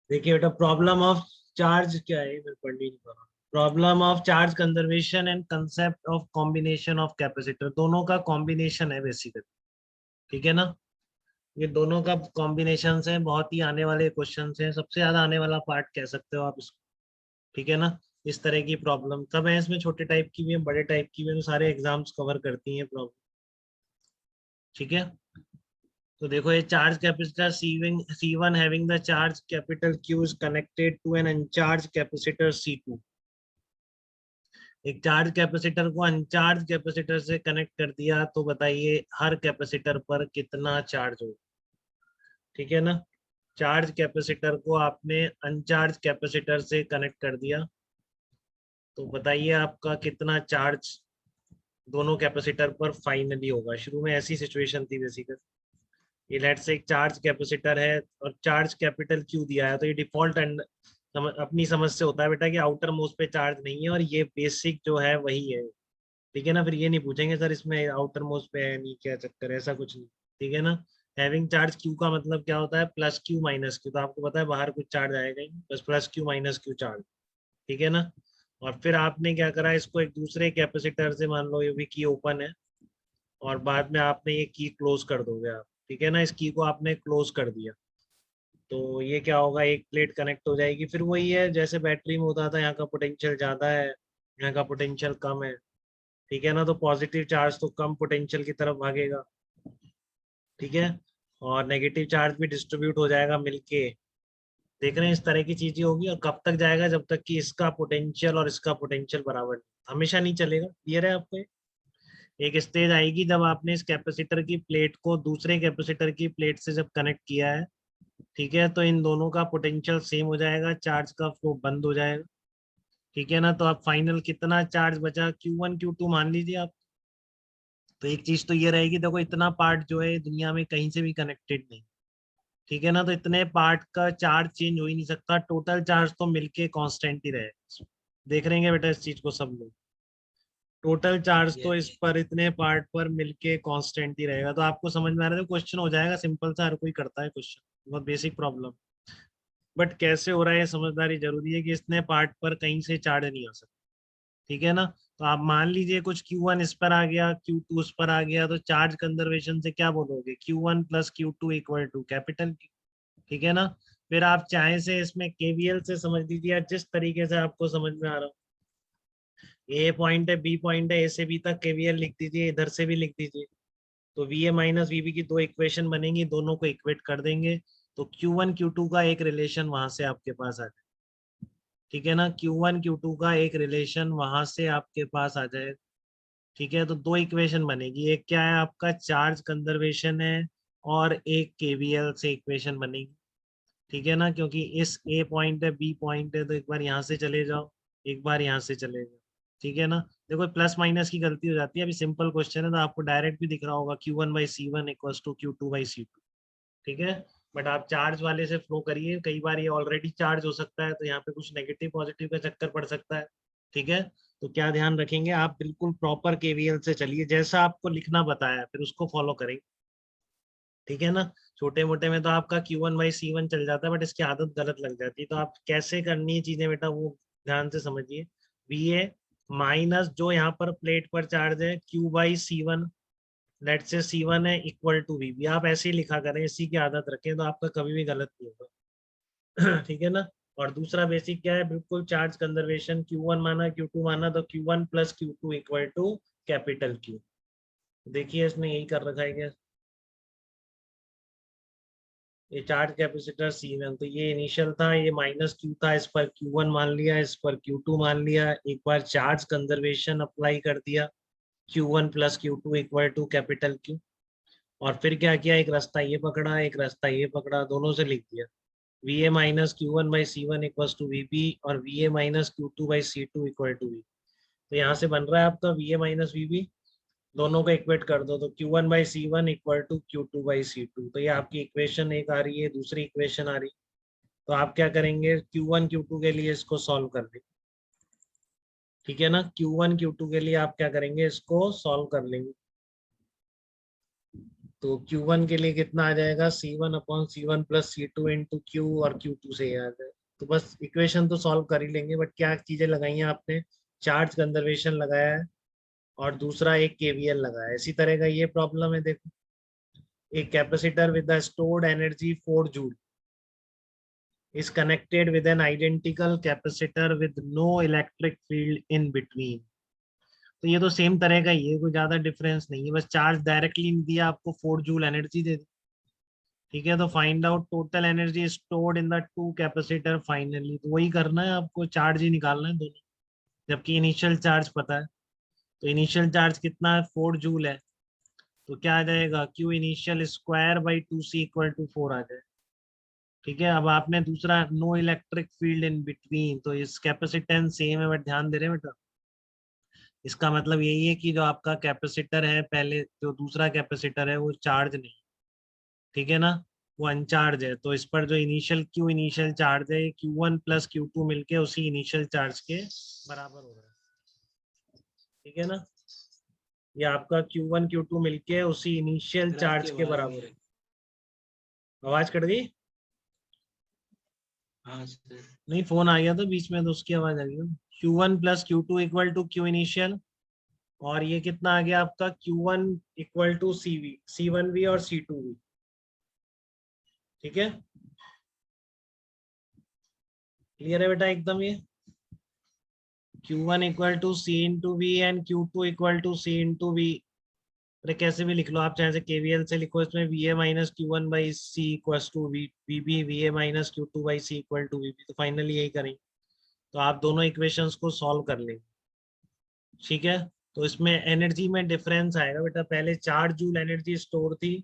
देखिए बेटा, problem of charge क्या है, मैं पढ़ नहीं पा रहा। Problem of charge conservation and concept of combination of capacitor, दोनों का कॉम्बिनेशन है बेसिकली। ठीक है ना, ये दोनों का कॉम्बिनेशन है। बहुत ही आने वाले क्वेश्चन हैं, सबसे ज्यादा आने वाला पार्ट कह सकते हो आप इसको। ठीक है ना, इस तरह की प्रॉब्लम सब है इसमें, छोटे टाइप की भी है, बड़े टाइप की भी है, तो सारे एग्जाम्स कवर करती हैं प्रॉब्लम। ठीक है, तो देखो ये charge capacitor C1 having the charge capital Q is connected to an uncharge capacitor C2। एक चार्ज कैपेसिटर को अनचार्ज कैपेसिटर से कनेक्ट कर दिया, तो बताइए हर कैपेसिटर पर कितना चार्ज होगा। ठीक है ना, चार्ज कैपेसिटर को आपने अनचार्ज कैपेसिटर से कनेक्ट कर दिया, तो बताइए आपका कितना चार्ज दोनों कैपेसिटर पर फाइनली होगा। शुरू में ऐसी सिचुएशन थी बेसिकली, ये लेट से एक चार्ज कैपेसिटर है और चार्ज कैपिटल क्यू दिया है, तो ये डिफॉल्ट एंड अपनी समझ से होता है बेटा कि आउटर मोस्ट पे चार्ज नहीं है और ये बेसिक जो है वही है। ठीक है ना, फिर ये नहीं पूछेंगे सर इसमें आउटर मोस्ट पे है नहीं, क्या चक्कर है, ऐसा कुछ नहीं। ठीक है ना, हैविंग चार्ज क्यू का मतलब क्या होता है, प्लस क्यू माइनस क्यू, तो आपको पता है बाहर कुछ चार्ज आएगा ही नहीं, बस plus Q minus Q charge. ठीक है ना, और फिर आपने क्या करा, इसको एक दूसरे कैपेसिटर से, मान लो ये भी की ओपन है, और बाद में आपने ये की क्लोज कर दोगे आप। ठीक है ना, इस की को आपने क्लोज कर दिया, तो ये क्या होगा, एक प्लेट कनेक्ट हो जाएगी। फिर वही है जैसे बैटरी में होता था, यहाँ का पोटेंशियल ज्यादा है, यहाँ का पोटेंशियल कम है। ठीक है ना, तो पॉजिटिव चार्ज तो कम पोटेंशियल की तरफ भागेगा। ठीक है, और नेगेटिव चार्ज भी डिस्ट्रीब्यूट हो जाएगा मिलके। देख रहे हैं, इस तरह की चीजें होगी, और कब तक जाएगा, जब तक कि इसका पोटेंशियल और इसका पोटेंशियल बराबर नहीं। हमेशा नहीं चलेगा, क्लियर है आपको। एक स्टेज आएगी जब आपने इस कैपेसिटर की प्लेट को दूसरे कैपेसिटर की प्लेट से जब कनेक्ट किया है, ठीक है, तो इन दोनों का पोटेंशियल सेम हो जाएगा, चार्ज का फ्लो बंद हो जाएगा। ठीक है ना, तो अब फाइनल कितना चार्ज बचा, Q1 Q2 मान लीजिए आप। तो एक चीज तो ये रहेगी, देखो इतना पार्ट जो है दुनिया में कहीं से भी कनेक्टेड नहीं। ठीक है ना, तो इतने पार्ट का चार्ज चेंज हो ही नहीं सकता, टोटल चार्ज तो मिलके कांस्टेंट ही रहे। देख रहे हैं बेटा इस चीज को सब लोग, टोटल चार्ज तो इस पर इतने पार्ट पर मिलके कांस्टेंट ही रहेगा। तो आपको समझ में आ रहा है, तो क्वेश्चन हो जाएगा सिंपल सा, हर कोई करता है क्वेश्चन, बहुत बेसिक प्रॉब्लम। बट कैसे हो रहा है ये समझदारी जरूरी है, कि इतने पार्ट पर कहीं से चार्ज नहीं आ सकता। ठीक है ना, तो आप मान लीजिए कुछ Q1 इस पर आ गया, Q2 उस पर आ गया, तो चार्ज कंजर्वेशन से क्या बोलोगे, Q1 plus Q2 equal to capital Q। ठीक है ना, फिर आप चाहे से इसमें KVL से समझ लीजिए, या जिस तरीके से आपको समझ में आ रहा हो। ए पॉइंट है, बी पॉइंट है, ए से बी तक KVL लिख दीजिए, इधर से भी लिख दीजिए। तो VA माइनस VB की दो इक्वेशन बनेंगी, दोनों को इक्वेट कर देंगे, तो Q1 Q2 का एक रिलेशन वहां से आपके पास आ जाए। ठीक है ना, Q1 Q2 का एक रिलेशन वहां से आपके पास आ जाए। ठीक है, तो दो इक्वेशन बनेगी, एक क्या है आपका चार्ज कंजर्वेशन है, और एक KVL से इक्वेशन बनेगी। ठीक है ना, क्योंकि इस ए पॉइंट है, बी पॉइंट है, तो एक बार यहाँ से चले जाओ, एक बार यहाँ से चले जाओ। ठीक है ना, देखो प्लस माइनस की गलती हो जाती है, अभी सिंपल क्वेश्चन है तो आपको डायरेक्ट भी दिख रहा होगा Q1/C1 इक्वल्स टू Q2/C2। ठीक है, बट आप चार्ज वाले से फ्लो करिए, कई बार ये ऑलरेडी चार्ज हो सकता है, तो यहाँ पे कुछ नेगेटिव पॉजिटिव का चक्कर पड़ सकता है। ठीक है, तो क्या ध्यान रखेंगे आप, बिल्कुल प्रॉपर KVL से चलिए, जैसा आपको लिखना बताया फिर उसको फॉलो करेंगे। ठीक है ना, छोटे मोटे में तो आपका Q1/C1 चल जाता है, बट इसकी आदत गलत लग जाती है, तो आप कैसे करनी है चीजें बेटा वो ध्यान से समझिए। VA माइनस जो यहाँ पर प्लेट पर चार्ज है Q/C1, लेट से C1 है इक्वल टू VB, आप ऐसे ही लिखा करें, इसी की आदत रखें, तो आपका कभी भी गलत नहीं होगा। ठीक है ना, और दूसरा बेसिक क्या है, बिल्कुल चार्ज कंजर्वेशन, Q1 माना Q2 माना, तो Q1 plus Q2 equal to capital Q। देखिए इसने यही कर रखा है क्या, ये चार्ज कैपेसिटर C1, तो ये इनिशियल था, ये माइनस Q था, इस पर Q1 मान लिया, इस पर Q2 मान लिया, एक बार चार्ज कंजर्वेशन अप्लाई कर दिया, Q1 plus Q2 equal to capital Q। और फिर क्या किया, एक रास्ता ये पकड़ा, एक रास्ता ये पकड़ा, दोनों से लिख दिया VA minus Q1/C1 equal to VB, और VA minus Q2/C2 equal to V। तो यहाँ से बन रहा है आपका VA माइनस VB, दोनों को इक्वेट कर दो, तो Q1/C1 इक्वल टू Q2/C2, तो ये आपकी इक्वेशन एक आ रही है, दूसरी इक्वेशन आ रही है। तो आप क्या करेंगे, Q1 Q2 के लिए इसको सॉल्व कर लेंगे। ठीक है ना, Q1 Q2 के लिए आप क्या करेंगे, इसको सॉल्व कर लेंगे। तो Q1 के लिए कितना आ जाएगा, C1/C1 plus C2 into Q, और Q2 से याद है। तो बस इक्वेशन तो सॉल्व कर ही लेंगे, बट क्या चीजें लगाई हैं आपने, चार्ज कंजर्वेशन लगाया है और दूसरा एक KVL लगाया है। इसी तरह का ये प्रॉब्लम है, देखो, एक capacitor with the stored energy 4 joule is connected with an identical capacitor with no electric field in between। तो ये तो सेम तरह का ही है, कोई ज्यादा डिफरेंस नहीं है, बस चार्ज डायरेक्टली दिया आपको, 4 जूल एनर्जी दे दी। ठीक है, तो find out total energy stored in the two capacitor finally, तो वही करना है आपको, चार्ज ही निकालना है दोनों, जबकि इनिशियल चार्ज पता है। तो इनिशियल चार्ज कितना है, 4 जूल है, तो क्या आ जाएगा, Q initial square by 2C equal to 4 आ जाए। ठीक है, अब आपने दूसरा no electric field in between, तो इस कैपेसिटेंस सेम है, बट ध्यान दे रहे हैं बेटा, इसका मतलब यही है कि जो आपका कैपेसिटर है, पहले जो दूसरा कैपेसिटर है वो चार्ज नहीं, ठीक है ना, वो अनचार्ज है। तो इस पर जो इनिशियल Q इनिशियल चार्ज है, Q1 प्लस Q2 मिलके उसी इनिशियल चार्ज के बराबर हो रहा है। ठीक है ना, ये आपका Q1 Q2 मिलके उसी इनिशियल चार्ज के बराबर है। आवाज कट गई? हाँ सर। नहीं, फोन आ गया था बीच में, तो उसकी आवाज आ गई। Q1 plus Q2 equal to Q initial, और ये कितना आ गया आपका, Q1 इक्वल टू C1V और C2V। ठीक है, क्लियर है बेटा एकदम ये, Q1 equal to C into V and Q2 equal to C into V. अरे कैसे भी लिख लो आप, चाहे से KVL से लिखो, इसमें VA minus Q1 by C equal to VB, VA minus Q2 by C equal to VB, तो फाइनली यही करेंगे। तो आप दोनों इक्वेशंस को सॉल्व कर लेंगे। ठीक है, तो इसमें एनर्जी में डिफरेंस आएगा बेटा, पहले 4 जूल एनर्जी स्टोर थी,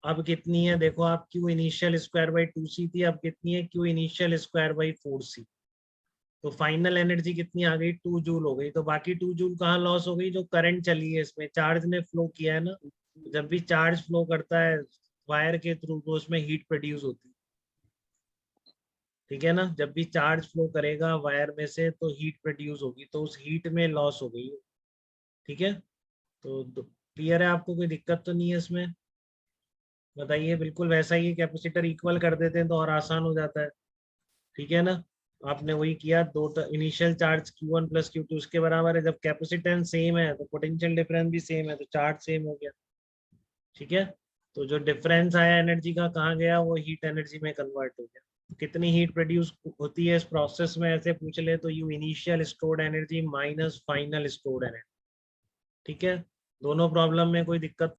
अब कितनी है देखो आप, Q initial square by 2C थी, अब कितनी है, Q initial square by 4C। तो फाइनल एनर्जी कितनी आ गई, 2 जूल हो गई। तो बाकी 2 जूल कहाँ लॉस हो गई, जो करंट चली है इसमें, चार्ज ने फ्लो किया है ना, जब भी चार्ज फ्लो करता है वायर के थ्रू तो उसमें हीट प्रोड्यूस होती है। ठीक है ना, जब भी चार्ज फ्लो करेगा वायर में से तो हीट प्रोड्यूस होगी, तो उस हीट में लॉस हो गई। ठीक है, तो क्लियर है आपको, कोई दिक्कत तो नहीं है इसमें, बताइए। बिल्कुल वैसा ही कैपेसिटर इक्वल कर देते हैं तो और आसान हो जाता है। ठीक है ना, आपने वही किया, दो initial charge Q1 plus Q2 उसके बराबर है, जब कैपेसिटेंस सेम है तो पोटेंशियल डिफरेंस भी सेम है, तो चार्ज सेम हो गया। ठीक है, तो जो डिफरेंस आया एनर्जी का कहाँ गया, वो हीट एनर्जी में कन्वर्ट हो गया। तो कितनी हीट प्रोड्यूस होती है इस प्रोसेस में, ऐसे पूछ ले तो you initial stored energy minus final stored energy. ठीक है, दोनों प्रॉब्लम में कोई दिक्कत